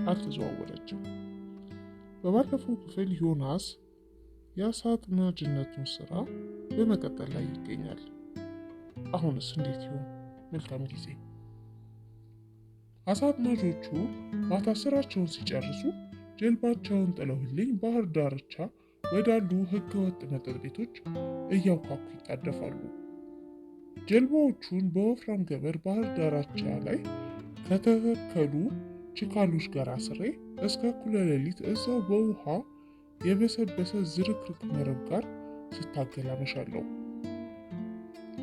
አልተዘዋወረችም። በባለፈው ክፍል ዮናስ የአሳ አጥማጅነቱን ስራ በመቀጠል ላይ ይገኛል። አሁንስ እንዴት ይሆን? መልካም ጊዜ። አሳ አጥማጆቹ ማታ ስራቸውን ሲጨርሱ ጀልባቸውን ጥለውልኝ ባህር ዳርቻ ወዳሉ ህገወጥ መጠጥ ቤቶች እያውካኩ ይጣደፋሉ። ጀልባዎቹን በወፍራም ገመድ ባህር ዳርቻ ላይ ከተተከሉ ችካሎች ጋር አስሬ እስከ እኩለ ሌሊት እዛው በውሃ የበሰበሰ ዝርክርክ መረብ ጋር ስታገል አመሻለሁ።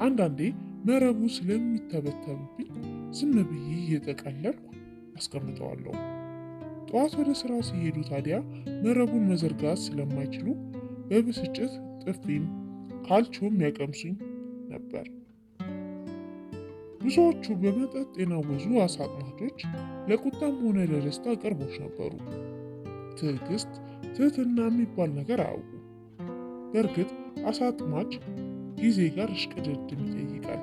አንዳንዴ መረቡ ስለሚተበተብብኝ ዝም ብዬ እየጠቀለልኩ አስቀምጠዋለሁ። ጠዋት ወደ ስራ ሲሄዱ ታዲያ መረቡን መዘርጋት ስለማይችሉ በብስጭት ጥፊም ካልቾም ያቀምሱኝ ነበር። ብዙዎቹ በመጠጥ የናወዙ አሳ አጥማጆች ለቁጣም ሆነ ለደስታ ቅርቦች ነበሩ። ትዕግስት፣ ትህትና የሚባል ነገር አያውቁ። በእርግጥ አሳ አጥማጅ ጊዜ ጋር እሽቅድድም ይጠይቃል።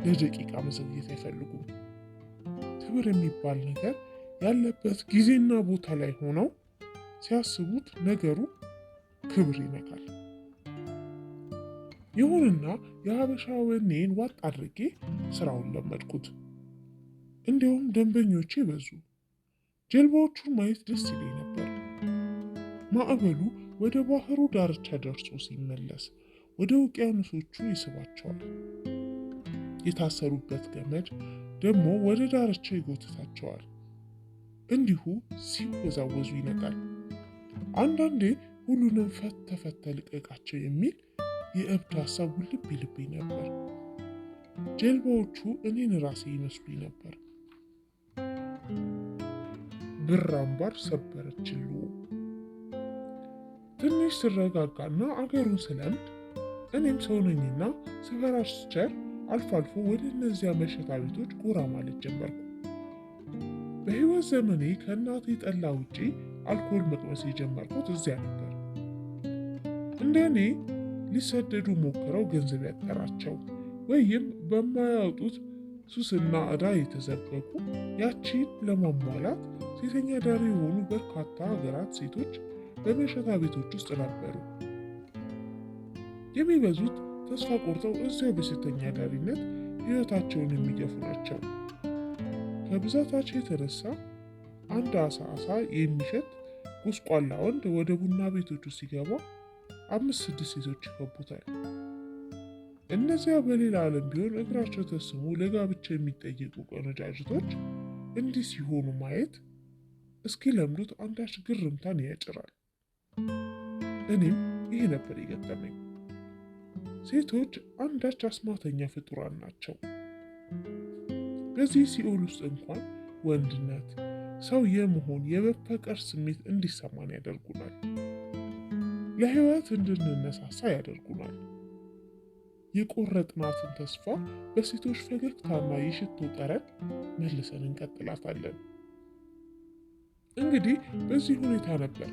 ለደቂቃ መዘግየት አይፈልጉም። ክብር የሚባል ነገር ያለበት ጊዜና ቦታ ላይ ሆነው ሲያስቡት ነገሩ ክብር ይነካል። ይሁንና የሀበሻ ወኔን ዋጥ አድርጌ ስራውን ለመድኩት። እንዲሁም ደንበኞቼ በዙ። ጀልባዎቹን ማየት ደስ ይለኝ ነበር። ማዕበሉ ወደ ባህሩ ዳርቻ ደርሶ ሲመለስ ወደ ውቅያኖሶቹ ይስባቸዋል። የታሰሩበት ገመድ ደግሞ ወደ ዳርቻ ይጎትታቸዋል። እንዲሁ ሲወዛወዙ ይነቃል። አንዳንዴ ሁሉንም ፈተ ልቀቃቸው የሚል የእብድ ሀሳብ ውልብ ይልብኝ ነበር። ጀልባዎቹ እኔን ራሴ ይመስሉኝ ነበር። ብር አምባር ሰበረችሉ። ትንሽ ስረጋጋና አገሩን ስለምድ እኔም ሰው ነኝና ስፈራስቸር አልፎ አልፎ ወደ እነዚያ መሸታ ቤቶች ጎራ ማለት ጀመርኩ። በህይወት ዘመኔ ከእናቴ ጠላ ውጪ አልኮል መቅመስ የጀመርኩት እዚያ ነበር። እንደ እኔ ሊሰደዱ ሞክረው ገንዘብ ያጠራቸው ወይም በማያወጡት ሱስና ዕዳ የተዘበቁ ያቺን ለማሟላት ሴተኛ ዳሪ የሆኑ በርካታ ሀገራት ሴቶች በመሸታ ቤቶች ውስጥ ነበሩ። የሚበዙት ተስፋ ቆርጠው እዚያው በሴተኛ ዳሪነት ህይወታቸውን የሚገፉ ናቸው። ከብዛታቸው የተነሳ አንድ አሳ የሚሸት ጎስቋላ ወንድ ወደ ቡና ቤቶቹ ሲገባ 5-6 ሴቶች ይከቡታል። እነዚያ በሌላ ዓለም ቢሆን እግራቸው ተስሞ ለጋብቻ የሚጠየቁ ቆነጃጅቶች እንዲህ ሲሆኑ ማየት እስኪ ለምዱት አንዳች ግርምታን ያጭራል። እኔም ይሄ ነበር የገጠመኝ። ሴቶች አንዳች አስማተኛ ፍጡራን ናቸው። በዚህ ሲኦል ውስጥ እንኳን ወንድነት፣ ሰው የመሆን የመፈቀር ስሜት እንዲሰማን ያደርጉናል። ለህይወት እንድንነሳሳ ያደርጉናል። የቆረጥናትን ተስፋ በሴቶች ፈገግታና የሽቶ ጠረን መልሰን እንቀጥላታለን። እንግዲህ በዚህ ሁኔታ ነበር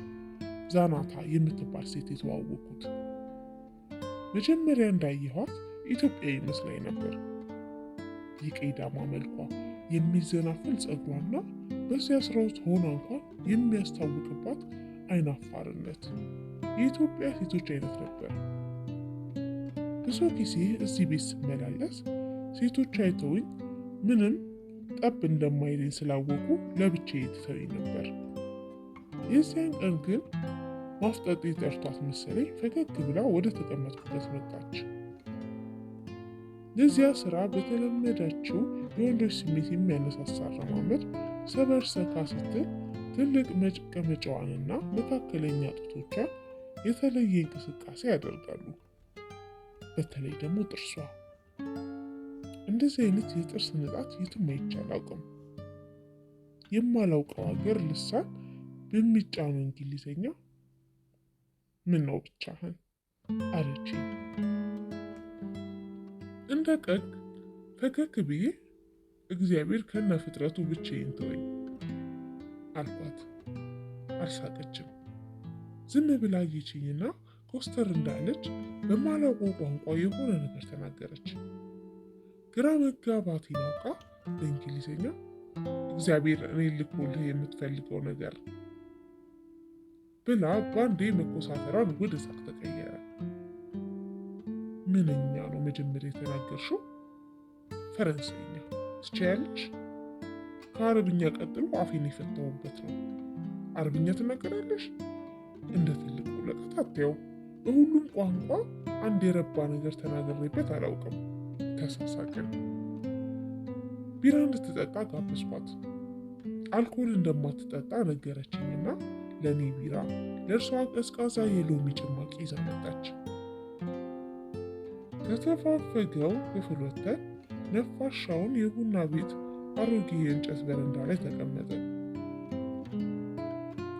ዛናታ የምትባል ሴት የተዋወቁት። መጀመሪያ እንዳየኋት ኢትዮጵያዊ ይመስላኝ ነበር። የቀይ ዳማ መልኳ፣ የሚዘናፈል ጸጉሯና በዚያ ስራ ውስጥ ሆና እንኳን የሚያስታውቅባት አይናፋርነት የኢትዮጵያ ሴቶች አይነት ነበር። ብዙ ጊዜ እዚህ ቤት ስመላለስ ሴቶች አይተውኝ ምንም ጠብ እንደማይለኝ ስላወቁ ለብቻዬ ትተውኝ ነበር። የዚያን ቀን ግን ማፍጠጤ ጠርቷት መሰለኝ ፈገግ ብላ ወደ ተቀመጥኩበት መጣች። ለዚያ ስራ በተለመዳችው የወንዶች ስሜት የሚያነሳሳ አረማመድ ሰበር ሰካ ስትል ትልቅ መቀመጫዋንና መካከለኛ ጡቶቿን የተለየ እንቅስቃሴ ያደርጋሉ። በተለይ ደግሞ ጥርሷ። እንደዚህ አይነት የጥርስ ንጣት የትም አይቼ አላውቅም። የማላውቀው ሀገር ልሳን በሚጫነው እንግሊዘኛ ምን ነው ብቻህን አለች። እንደ ቀግ ፈገግ ብዬ እግዚአብሔር ከነ ፍጥረቱ ብቻዬን ተወኝ አልኳት። አልሳቀችም። ዝም ብላ አየችኝና ኮስተር እንዳለች በማላውቀው ቋንቋ የሆነ ነገር ተናገረች። ግራ መጋባቴን አውቃ በእንግሊዝኛ እግዚአብሔር እኔ ልኮልህ የምትፈልገው ነገር ብላ በአንዴ መኮሳተሯን ወደ ሳቅ ተቀየረ። ምንኛ ነው መጀመሪያ የተናገርሽው? ፈረንሳይኛ ትችያለሽ? ከአረብኛ ቀጥሎ አፌን የፈታሁበት ነው። አረብኛ ትናገራለሽ? እንደ ትልቁ ለቀት አትየው። በሁሉም ቋንቋ አንድ የረባ ነገር ተናግሬበት አላውቅም። ተሳሳቅን። ቢራ እንድትጠጣ ጋበዝኳት። አልኮል እንደማትጠጣ ነገረችኝና ለእኔ ቢራ፣ ለእርሷ ቀዝቃዛ የሎሚ ጭማቂ ይዛ መጣች። ከተፋፈገው ክፍል ወጥተን ነፋሻውን የቡና ቤት አሮጌ የእንጨት በረንዳ ላይ ተቀመጠ።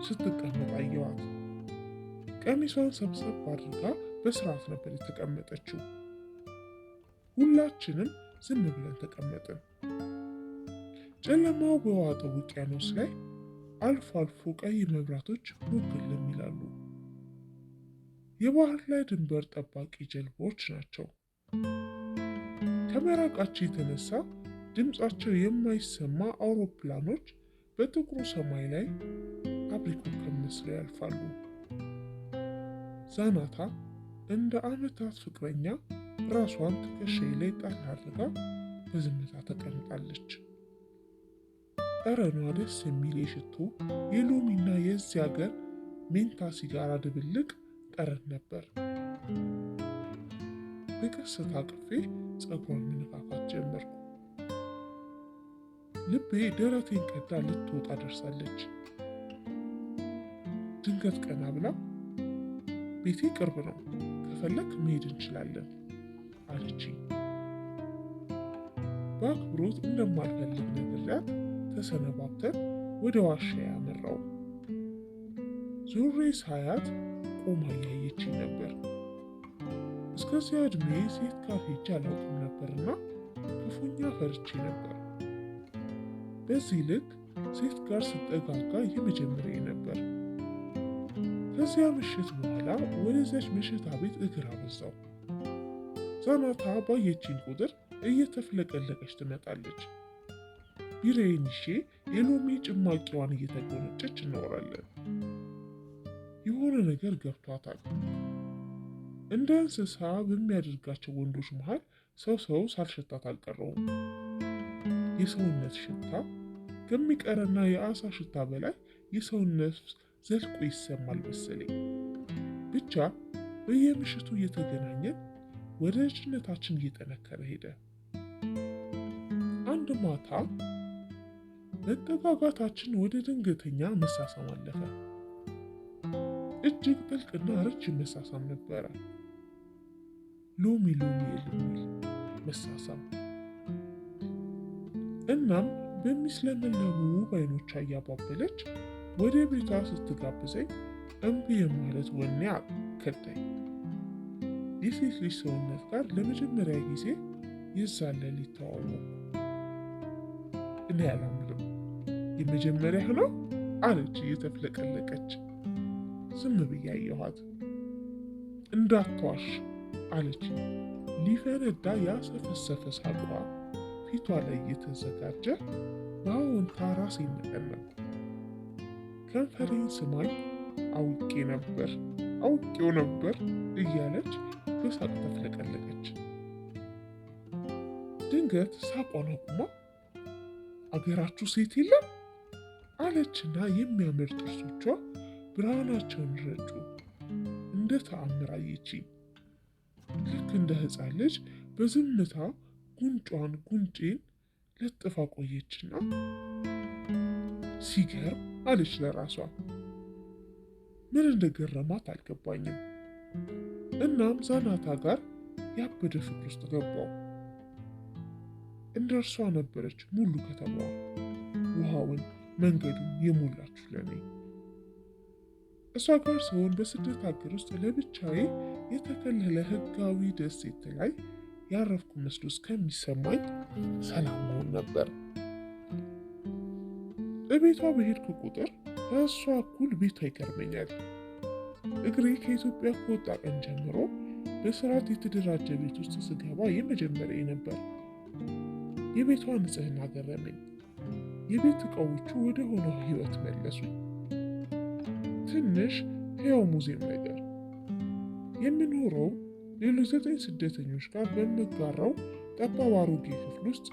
ስትቀመጥ አየዋት። ቀሚሷን ሰብሰብ አድርጋ በስርዓት ነበር የተቀመጠችው። ሁላችንም ዝም ብለን ተቀመጥን። ጨለማው በዋጠው ውቅያኖስ ላይ አልፎ አልፎ ቀይ መብራቶች ሞግልም ይላሉ። የባህር ላይ ድንበር ጠባቂ ጀልባዎች ናቸው። ከመራቃቸው የተነሳ ድምፃቸው የማይሰማ አውሮፕላኖች በጥቁሩ ሰማይ ላይ አብሪ ኮከብ መስለው ያልፋሉ። ዛናታ እንደ ዓመታት ፍቅረኛ ራሷን ትከሻዬ ላይ ጣል አድርጋ በዝምታ ተቀምጣለች። ጠረኗ ደስ የሚል የሽቶ የሎሚና የዚህ ሀገር ሜንታ ሲጋራ ድብልቅ ጠረን ነበር። በቀስታ ቅፌ ጸጉሯን መነካካት ጀመርኩ። ልቤ ደረቴን ቀዳ ልትወጣ ደርሳለች። ድንገት ቀና ብላ ቤቴ ቅርብ ነው፣ ከፈለክ መሄድ እንችላለን አለችኝ። በአክብሮት እንደማልፈልግ ነግሬያት ተሰነባብተን ወደ ዋሻ ያመራው። ዞሬ ሳያት ቆማ እያየችኝ ነበር። እስከዚያ ዕድሜ ሴት ጋር ሄጄ አላውቅም ነበርና ክፉኛ ፈርቼ ነበር። በዚህ ልክ ሴት ጋር ስጠጋጋ የመጀመሪያ ነበር። ከዚያ ምሽት በኋላ ወደዚያች መሸታ ቤት እግር አበዛው። ዛናታ ባየችኝ ቁጥር እየተፍለቀለቀች ትመጣለች። ቢራዬን ይዤ የሎሚ ጭማቂዋን እየተጎነጨች እናወራለን። የሆነ ነገር ገብቷታል። እንደ እንስሳ በሚያደርጋቸው ወንዶች መሃል ሰው ሳልሸታት አልቀረውም። የሰውነት ሽታ ከሚቀረና የአሳ ሽታ በላይ የሰውነት ዘልቆ ይሰማል መሰለኝ። ብቻ በየምሽቱ እየተገናኘን ወዳጅነታችን እየጠነከረ ሄደ። አንድ ማታ መጠጋጋታችን ወደ ድንገተኛ መሳሳም አለፈ። እጅግ ጥልቅና ረጅም መሳሳም ነበረ። ሎሚ የሚል መሳሳም። እናም በሚስለመለሙ አይኖቿ እያባበለች ወደ ቤቷ ስትጋብዘኝ እምቢ የማለት ወኔ ከዳኝ። የሴት ልጅ ሰውነት ጋር ለመጀመሪያ ጊዜ የዛን ሌሊት ተዋወቅኩ። እኔ አላምንም። የመጀመሪያ ነው አለች እየተፍለቀለቀች። ዝም ብዬ አየኋት። እንዳትዋሽ አለች። ሊፈነዳ ያሰፈሰፈ ሳቋ ፊቷ ላይ እየተዘጋጀ በአዎንታ ራሴን ነቀነቅኩ። ከንፈሬን ስማኝ አውቄው ነበር እያለች በሳቅ ተፍለቀለቀች። ድንገት ሳቋን አቁማ አገራችሁ ሴት የለም አለችና የሚያምር ጥርሶቿ ብርሃናቸውን ረጩ። እንደ ተአምር አየችኝ። ልክ እንደ ሕፃን ልጅ በዝምታ ጉንጬን ለጥፋ ቆየችና ሲገርም አለች ለራሷ። ምን እንደገረማት አልገባኝም። እናም ዛናታ ጋር ያበደ ፍቅር ውስጥ ገባው። እንደ እርሷ ነበረች ሙሉ ከተማዋ፣ ውሃውን መንገዱን የሞላችሁ ለኔ። እሷ ጋር ስሆን በስደት ሀገር ውስጥ ለብቻዬ የተከለለ ህጋዊ ደሴት ላይ ያረፍኩ መስሎ እስከሚሰማኝ ሰላም መሆን ነበር። በቤቷ በሄድኩ ቁጥር ከእሷ እኩል ቤቷ ይገርመኛል። እግሬ ከኢትዮጵያ ከወጣ ቀን ጀምሮ በስርዓት የተደራጀ ቤት ውስጥ ስገባ የመጀመሪያ ነበር። የቤቷ ንጽህና ገረመኝ። የቤት ዕቃዎቹ ወደ ሆነው ሕይወት መለሱ። ትንሽ ሕያው ሙዚየም ነገር። የምኖረው ሌሎች 9 ስደተኞች ጋር በምጋራው ጠባብ አሮጌ ክፍል ውስጥ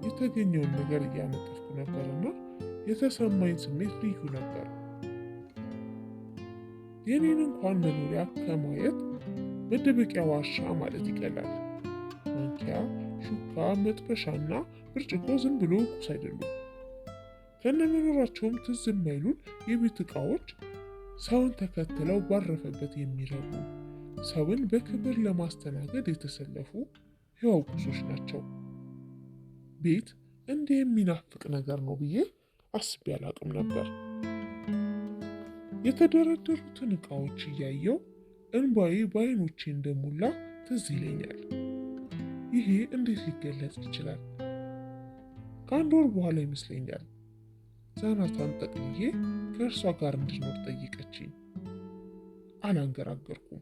የተገኘውን ነገር እያነጠፍኩ ነበርና የተሰማኝ ስሜት ልዩ ነበር። የኔን እንኳን መኖሪያ ከማየት መደበቂያ ዋሻ ማለት ይቀላል። ማንኪያ፣ ሹካ፣ መጥበሻና ብርጭቆ ዝም ብሎ ቁስ አይደሉም። ከነመኖራቸውም ትዝ የማይሉን የቤት ዕቃዎች ሰውን ተከትለው ባረፈበት የሚረቡ፣ ሰውን በክብር ለማስተናገድ የተሰለፉ ሕያው ቁሶች ናቸው። ቤት እንዲህ የሚናፍቅ ነገር ነው ብዬ አስቤ አላቅም ነበር። የተደረደሩትን ዕቃዎች እያየው እንባዬ በዓይኖቼ እንደሞላ ትዝ ይለኛል። ይሄ እንዴት ሊገለጽ ይችላል? ከአንድ ወር በኋላ ይመስለኛል ዛናታን ጠቅልዬ ከእርሷ ጋር እንድኖር ጠይቀችኝ። አላንገራገርኩም።